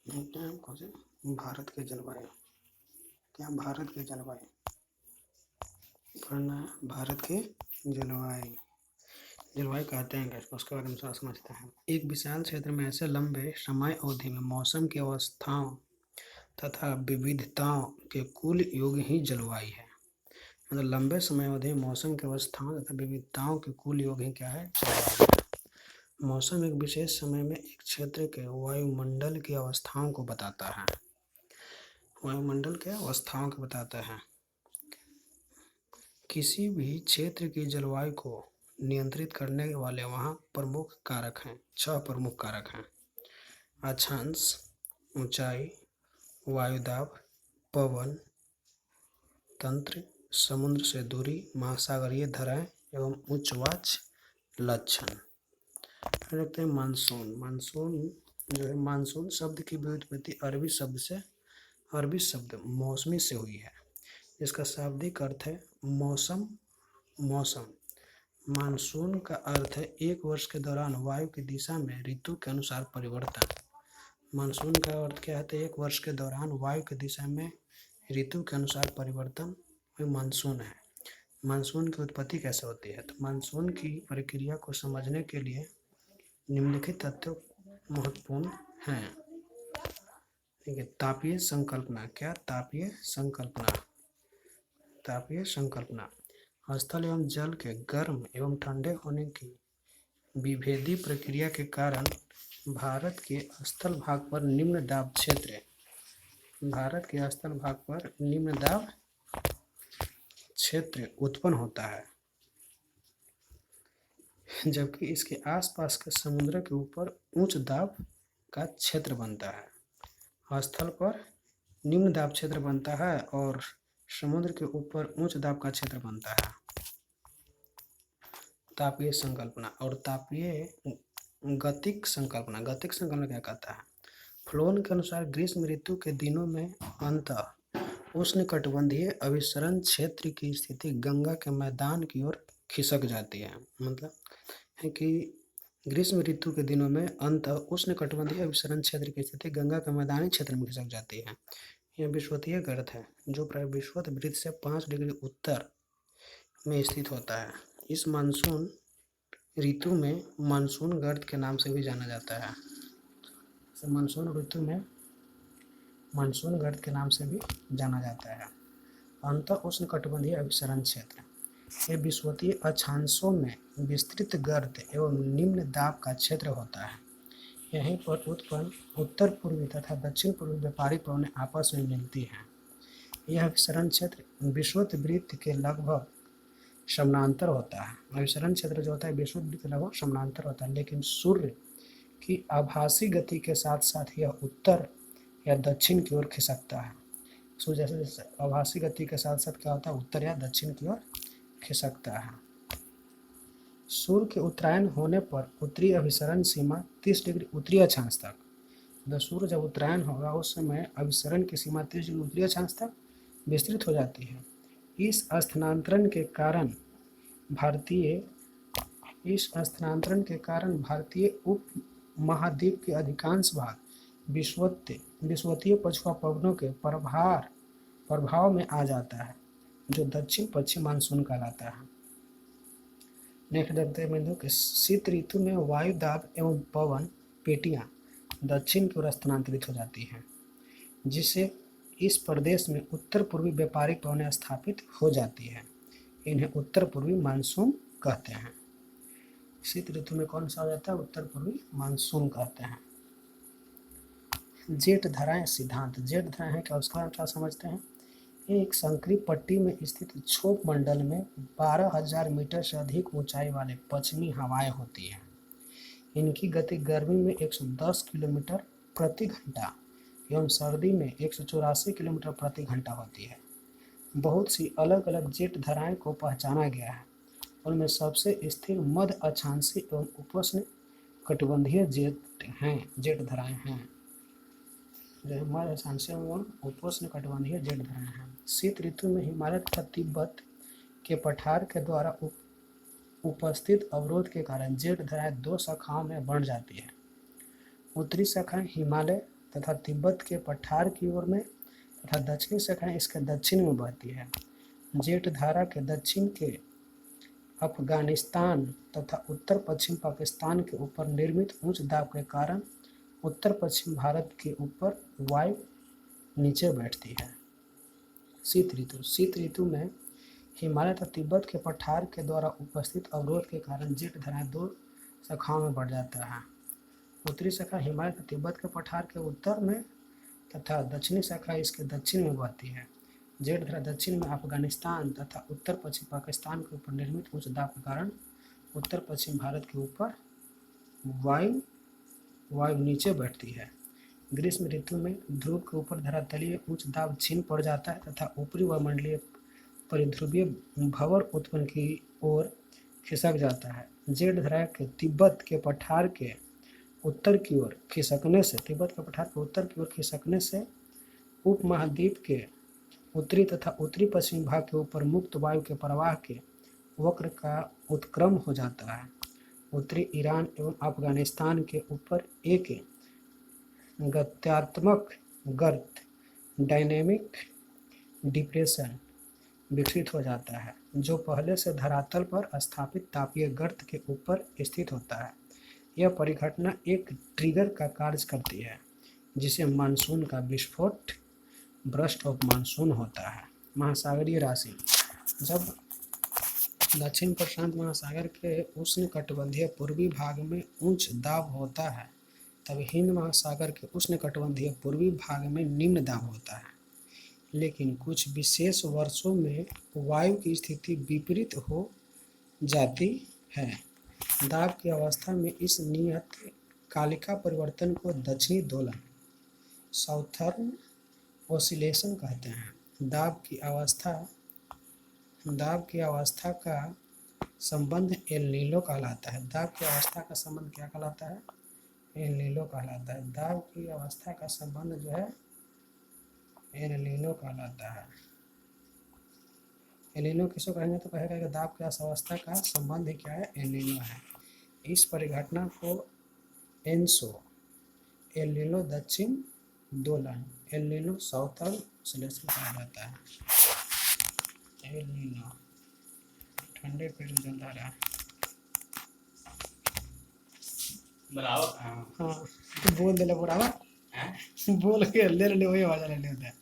कौन से भारत के जलवायु, क्या भारत के जलवायु पढ़ना है। भारत के जलवायु, जलवायु कहते हैं क्या, उसके बारे में थोड़ा समझते हैं। एक विशाल क्षेत्र में ऐसे लंबे समय अवधि में मौसम की अवस्थाओं तथा विविधताओं के कुल योग ही जलवायु है। मतलब लंबे समय अवधि में मौसम की अवस्थाओं तथा विविधताओं के कुल योग ही क्या है, जलवायु है। मौसम एक विशेष समय में एक क्षेत्र के वायुमंडल की अवस्थाओं को बताता है। वायुमंडल के अवस्थाओं को बताता है। किसी भी क्षेत्र की जलवायु को नियंत्रित करने वाले वहाँ प्रमुख कारक हैं। 6 प्रमुख कारक हैं। अक्षांश, ऊंचाई, वायुदाब, पवन तंत्र, समुद्र से दूरी, महासागरीय धाराएं एवं उच्चवाच लक्षण। देखते हैं मानसून। मानसून जो है, मानसून शब्द की व्युत्पत्ति अरबी शब्द मौसमी से हुई है। इसका शाब्दिक अर्थ है मौसम। मौसम। मानसून का अर्थ है एक वर्ष के दौरान वायु की दिशा में ऋतु के अनुसार परिवर्तन। मानसून का अर्थ क्या है, एक वर्ष के दौरान वायु की दिशा में ऋतु के अनुसार परिवर्तन में मानसून है। मानसून की उत्पत्ति कैसे होती है, तो मानसून की प्रक्रिया को समझने के लिए निम्नलिखित तथ्य महत्वपूर्ण हैं। ठीक है। तापीय संकल्पना। क्या तापीय संकल्पना, तापीय संकल्पना स्थल एवं जल के गर्म एवं ठंडे होने की विभेदी प्रक्रिया के कारण भारत के स्थल भाग पर निम्न दाब क्षेत्र, भारत के स्थल भाग पर निम्न दाब क्षेत्र उत्पन्न होता है, जबकि इसके आसपास के समुद्र के ऊपर उच्च दाब का क्षेत्र बनता है। स्थल पर निम्न दाब क्षेत्र बनता है और समुद्र के ऊपर उच्च दाब का क्षेत्र बनता है। तापीय संकल्पना और तापीय गतिक संकल्पना। गतिक संकल्पना क्या कहता है, फ्लोन के अनुसार ग्रीष्म ऋतु के दिनों में अंतः उष्णकटिबंधीय अभिसरण क्षेत्र की स्थिति गंगा के मैदान की ओर खिसक जाती है। मतलब है कि ग्रीष्म ऋतु के दिनों में अंतः उष्णकटिबंधीय अभिसरण क्षेत्र की स्थिति गंगा के मैदानी क्षेत्र में खिसक जाती है। यह विषुवतीय गर्त है जो प्राय विषुवत वृत्त से 5 डिग्री उत्तर में स्थित होता है। इस मानसून ऋतु में मानसून गर्त के नाम से भी जाना जाता है। मानसून ऋतु में मानसून गर्त के नाम से भी जाना जाता है। अंतः उष्णकटिबंधीय अभिसरण क्षेत्र ये विषुवतीय अक्षांशों में विस्तृत गर्त एवं निम्न दाब का क्षेत्र होता है। यहीं पर उत्पन्न उत्तर पूर्वी तथा दक्षिण पूर्वी व्यापारिक पवनें आपस में मिलती हैं। यह अभिसरण क्षेत्र विषुवत वृत्त के लगभग समानांतर होता है। अभिसरण क्षेत्र जो होता है विषुवत वृत्त के लगभग समानांतर होता है, लेकिन सूर्य की आभासी गति के साथ साथ यह उत्तर या दक्षिण की ओर खिसकता है। सूर्य जैसे आभासी गति के साथ साथ क्या होता है, उत्तर या दक्षिण की ओर खिसकता है। सूर्य के उत्तरायण होने पर उत्तरी अभिसरण सीमा 30 डिग्री उत्तरी अक्षांश तक, जब सूर्य जब उत्तरायण होगा उस समय अभिसरण की सीमा 30 डिग्री उत्तरी अक्षांश तक विस्तृत हो जाती है। इस स्थानांतरण के कारण भारतीय उप महाद्वीप के अधिकांश भाग विषुवतीय पछुआ पवनों के प्रभाव में आ जाता है, जो दक्षिण पश्चिम मानसून कहलाता है। नेक्स्ट देखते हैं बिंदु कि शीत ऋतु में वायु दाब एवं पवन पेटियां दक्षिण की ओर स्थानांतरित हो जाती हैं, जिससे इस प्रदेश में उत्तर पूर्वी व्यापारिक पवनें स्थापित हो जाती हैं। इन्हें उत्तर पूर्वी मानसून कहते हैं। शीत ऋतु में कौन सा हो जाता है, उत्तर पूर्वी मानसून कहते हैं। जेट धाराएं सिद्धांत। जेट धाराएं है क्या, उसका क्या समझते हैं। एक संकरी पट्टी में स्थित क्षोभ मंडल में 12,000 मीटर से अधिक ऊंचाई वाले पश्चिमी हवाएं होती हैं। इनकी गति गर्मी में 110 किलोमीटर प्रति घंटा एवं सर्दी में 184 किलोमीटर प्रति घंटा होती है। बहुत सी अलग अलग जेट धाराएं को पहचाना गया है। उनमें सबसे स्थिर मध्य अक्षांशीय एवं उपोष्ण कटिबंधीय जेट धाराएं हैं। जो मध्य अक्षांशीय एवं उपोष्ण कटिबंधीय जेट धाराएं हैं। शीत ऋतु में हिमालय तथा तिब्बत के पठार के द्वारा उपस्थित अवरोध के कारण जेट धाराएं 2 शाखाओं में बढ़ जाती है। उत्तरी शाखा हिमालय तथा तिब्बत के पठार की ओर में तथा दक्षिणी शाखाएं इसके दक्षिण में बहती है। जेठ धारा के दक्षिण के अफगानिस्तान तथा उत्तर पश्चिम पाकिस्तान के ऊपर निर्मित उच्च दाब के कारण उत्तर पश्चिम भारत के ऊपर वायु नीचे बैठती है। शीत ऋतु में हिमालय तथा तिब्बत के पठार के द्वारा उपस्थित अवरोध के कारण जेठ धाराएं दो शाखाओं में बढ़ जाता है। उत्तरी शाखा हिमालय तथा तिब्बत के पठार के उत्तर में तथा दक्षिणी शाखा इसके दक्षिण में बहती है। जेठ धारा दक्षिण में अफगानिस्तान तथा उत्तर पश्चिम पाकिस्तान के ऊपर निर्मित उच्च दाब के कारण उत्तर पश्चिम भारत के ऊपर वायु नीचे बैठती है। ग्रीष्म ऋतु में ध्रुव के ऊपर धरातलीय उच्च दाब छीन पड़ जाता है तथा ऊपरी वायुमंडलीय परिध्रुवीय भंवर उत्पन्न की ओर खिसक जाता है। जेठ धारा के तिब्बत के पठार के उत्तर की ओर खिसकने से उपमहाद्वीप के उत्तरी तथा उत्तरी पश्चिमी भाग के ऊपर मुक्त वायु के प्रवाह के वक्र का उत्क्रम हो जाता है। उत्तरी ईरान एवं अफगानिस्तान के ऊपर एक गत्यात्मक गर्त डायनेमिक डिप्रेशन विकसित हो जाता है, जो पहले से धरातल पर स्थापित तापीय गर्त के ऊपर स्थित होता है। यह परिघटना एक ट्रिगर का कार्य करती है, जिसे मानसून का विस्फोट ब्रस्ट ऑफ मानसून होता है। महासागरीय राशि: जब दक्षिण प्रशांत महासागर के उष्णकटिबंधीय पूर्वी भाग में उच्च दाब होता है, तब हिंद महासागर के उष्णकटिबंधीय पूर्वी भाग में निम्न दाब होता है। लेकिन कुछ विशेष वर्षों में वायु की स्थिति विपरीत हो जाती है। दाब की अवस्था में इस नियतकालिका परिवर्तन को दक्षिणी दोलन साउथर्न ओसिलेशन कहते हैं। दाब की अवस्था का संबंध एल नीनो कहलाता है। दाब की अवस्था का संबंध क्या कहलाता है? एल नीनो कहलाता है। दाब की अवस्था का संबंध जो है एल नीनो कहलाता है। एल नीनो किसको कहेंगे तो कहेगा कि दाब की अवस्था का संबंध क्या है? एल नीनो है। इस परिघटना को एनसो एल नीनो दक्षिण दोलन एल नीनो साउथर्न ओसिलेशन कहा जाता है। एल नीनो ठंडे पेट में चल रहा है। हाँ बोल दे बराबर बोल के ले वही आवाज लेने होता है।